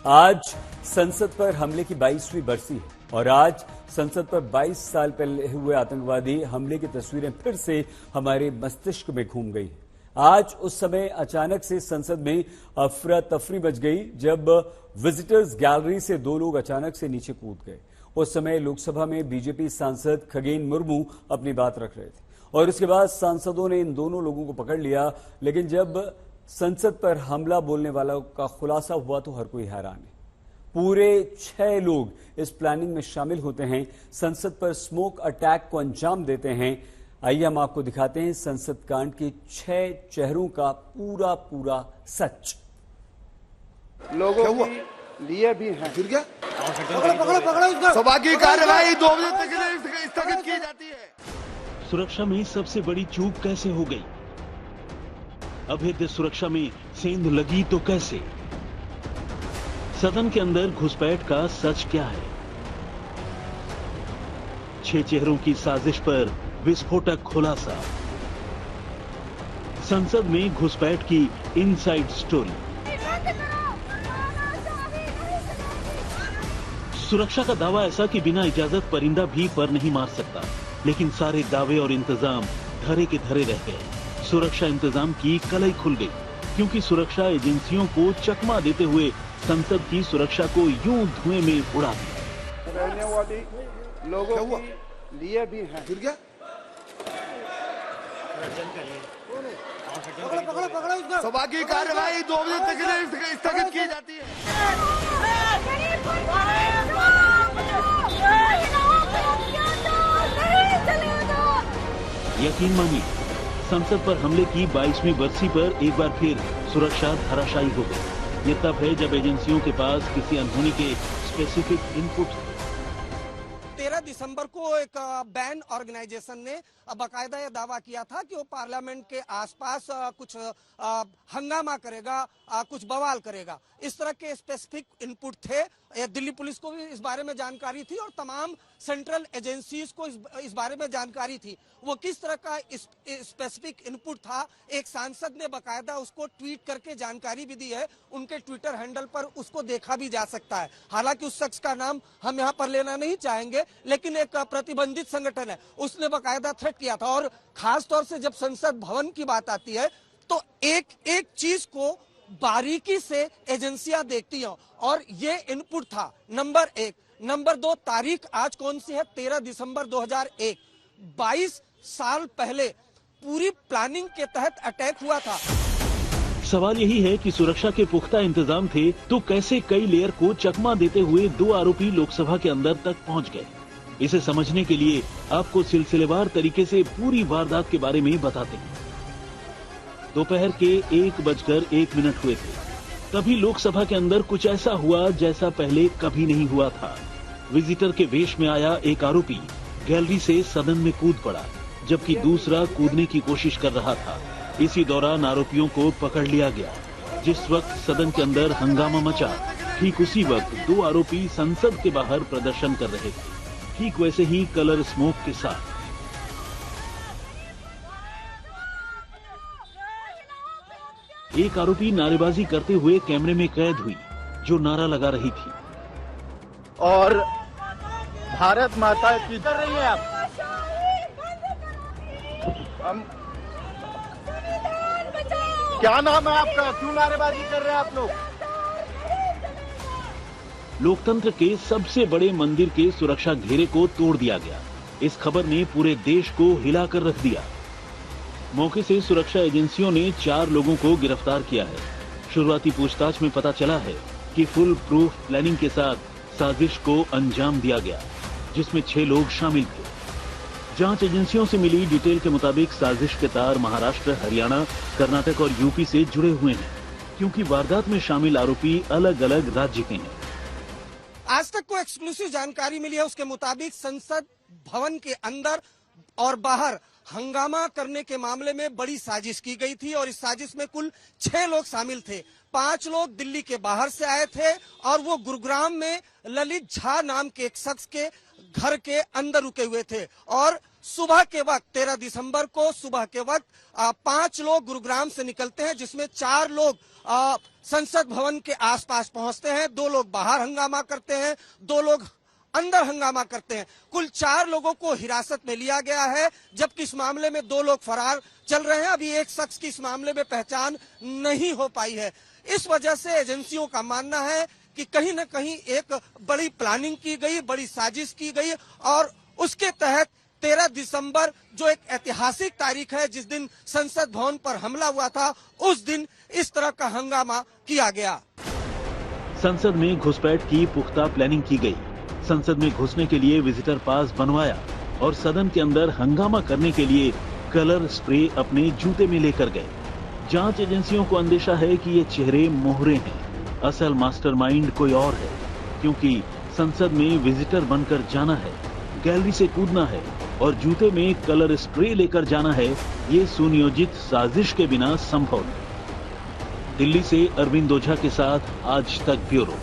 आज संसद पर हमले की 22वीं बरसी है और आज संसद पर 22 साल पहले हुए आतंकवादी हमले की तस्वीरें फिर से हमारे मस्तिष्क में घूम गई। आज उस समय अचानक से संसद में अफरा तफरी मच गई जब विजिटर्स गैलरी से दो लोग अचानक से नीचे कूद गए। उस समय लोकसभा में बीजेपी सांसद खगेन मुर्मू अपनी बात रख रहे थे और इसके बाद सांसदों ने इन दोनों लोगों को पकड़ लिया। लेकिन जब संसद पर हमला बोलने वालों का खुलासा हुआ तो हर कोई हैरान है। पूरे 6 लोग इस प्लानिंग में शामिल होते हैं, संसद पर स्मोक अटैक को अंजाम देते हैं। आइए हम आपको दिखाते हैं संसद कांड के 6 चेहरों का पूरा पूरा सच। लोगों के लिए भी है। गिर गया? पकड़ो सभा की कार्यवाही 2 बजे तक के लिए स्थगित की जाती है। सुरक्षा में सबसे बड़ी चूक कैसे हो गई? अभेद्य सुरक्षा में सेंध लगी तो कैसे? सदन के अंदर घुसपैठ का सच क्या है? 6 चेहरों की साजिश पर विस्फोटक खुलासा। संसद में घुसपैठ की इनसाइड स्टोरी। सुरक्षा का दावा ऐसा कि बिना इजाजत परिंदा भी पर नहीं मार सकता, लेकिन सारे दावे और इंतजाम धरे के धरे रह गए। सुरक्षा इंतजाम की कलई खुल गई क्योंकि सुरक्षा एजेंसियों को चकमा देते हुए संसद की सुरक्षा को यूं धुएं में उड़ा दिया। रहने वाली लोगों के लिए भी है। गिर गया? पकड़ो सभा की कार्यवाही 2 बजे तक के लिए स्थगित की जाती है। यकीन मानिए, संसद पर हमले की 22वीं बरसी पर एक बार फिर सुरक्षा धराशायी हो गई। ये तब है जब एजेंसियों के पास किसी अनहोनी के स्पेसिफिक इनपुट। 13 दिसंबर को एक बैन ऑर्गेनाइजेशन ने बाकायदा यह दावा किया था कि वो पार्लियामेंट के आसपास कुछ हंगामा करेगा, कुछ बवाल करेगा। इस तरह के स्पेसिफिक इनपुट थे। दिल्ली पुलिस को भी इस बारे में जानकारी थी और तमाम सेंट्रल एजेंसीज को इस बारे में जानकारी थी। वो किस तरह का स्पेसिफिक इनपुट था, एक सांसद ने बाकायदा उसको ट्वीट करके जानकारी भी दी है। उनके ट्विटर हैंडल पर उसको देखा भी जा सकता है। हालांकि उस शख्स का नाम हम यहाँ पर लेना नहीं चाहेंगे, लेकिन एक प्रतिबंधित संगठन है, उसने बाकायदा थ्रेट किया था। और खास तौर से जब संसद भवन की बात आती है तो एक एक चीज को बारीकी से एजेंसियां देखती हैं और ये इनपुट था नंबर 1। नंबर 2, तारीख आज कौन सी है? 13 दिसंबर 2001। 22 साल पहले पूरी प्लानिंग के तहत अटैक हुआ था। सवाल यही है कि सुरक्षा के पुख्ता इंतजाम थे तो कैसे कई लेयर को चकमा देते हुए 2 आरोपी लोकसभा के अंदर तक पहुंच गए? इसे समझने के लिए आपको सिलसिलेवार तरीके से पूरी वारदात के बारे में बताते हैं। दोपहर के 1:01 हुए थे। तभी लोकसभा के अंदर कुछ ऐसा हुआ जैसा पहले कभी नहीं हुआ था। विजिटर के वेश में आया एक आरोपी गैलरी से सदन में कूद पड़ा, जबकि दूसरा कूदने की कोशिश कर रहा था। इसी दौरान आरोपियों को पकड़ लिया गया। जिस वक्त सदन के अंदर हंगामा मचा, ठीक उसी वक्त 2 आरोपी संसद के बाहर प्रदर्शन कर रहे थे, ठीक वैसे ही कलर स्मोक के साथ। एक आरोपी नारेबाजी करते हुए कैमरे में कैद हुई, जो नारा लगा रही थी, और भारत माता की कर रही है आप। हम क्या नाम है आपका? क्यों नारेबाजी कर रहे हैं आप लोग? लोकतंत्र के सबसे बड़े मंदिर के सुरक्षा घेरे को तोड़ दिया गया। इस खबर ने पूरे देश को हिलाकर रख दिया। मौके से सुरक्षा एजेंसियों ने 4 लोगों को गिरफ्तार किया है। शुरुआती पूछताछ में पता चला है कि फुल प्रूफ प्लानिंग के साथ साजिश को अंजाम दिया गया, जिसमें 6 लोग शामिल थे। जांच एजेंसियों से मिली डिटेल के मुताबिक साजिश के तार महाराष्ट्र, हरियाणा, कर्नाटक और यूपी से जुड़े हुए हैं, क्योंकि वारदात में शामिल आरोपी अलग अलग राज्य के हैं। आज तक को एक्सक्लूसिव जानकारी मिली है, उसके मुताबिक संसद भवन के अंदर और बाहर हंगामा करने के मामले में बड़ी साजिश की गई थी और इस साजिश में कुल 6 लोग शामिल थे। 5 लोग दिल्ली के बाहर से आए थे और वो गुरुग्राम में ललित झा नाम के एक शख्स के घर के अंदर रुके हुए थे और सुबह के वक्त 13 दिसंबर को सुबह के वक्त 5 लोग गुरुग्राम से निकलते हैं, जिसमें 4 लोग संसद भवन के आसपास पहुंचते हैं, 2 लोग बाहर हंगामा करते हैं, 2 लोग अंदर हंगामा करते हैं। कुल 4 लोगों को हिरासत में लिया गया है, जबकि इस मामले में 2 लोग फरार चल रहे हैं। अभी एक शख्स की इस मामले में पहचान नहीं हो पाई है। इस वजह से एजेंसियों का मानना है कि कहीं न कहीं एक बड़ी प्लानिंग की गई, बड़ी साजिश की गई और उसके तहत 13 दिसंबर जो एक ऐतिहासिक तारीख है, जिस दिन संसद भवन पर हमला हुआ था, उस दिन इस तरह का हंगामा किया गया। संसद में घुसपैठ की पुख्ता प्लानिंग की गई। संसद में घुसने के लिए विजिटर पास बनवाया और सदन के अंदर हंगामा करने के लिए कलर स्प्रे अपने जूते में लेकर गए। जांच एजेंसियों को अंदेशा है कि ये चेहरे मोहरे हैं, असल मास्टरमाइंड कोई और है, क्योंकि संसद में विजिटर बनकर जाना है, गैलरी से कूदना है और जूते में कलर स्प्रे लेकर जाना है। ये सुनियोजित साजिश के बिना संभव नहीं। दिल्ली से अरविंद ओझा के साथ आज तक ब्यूरो।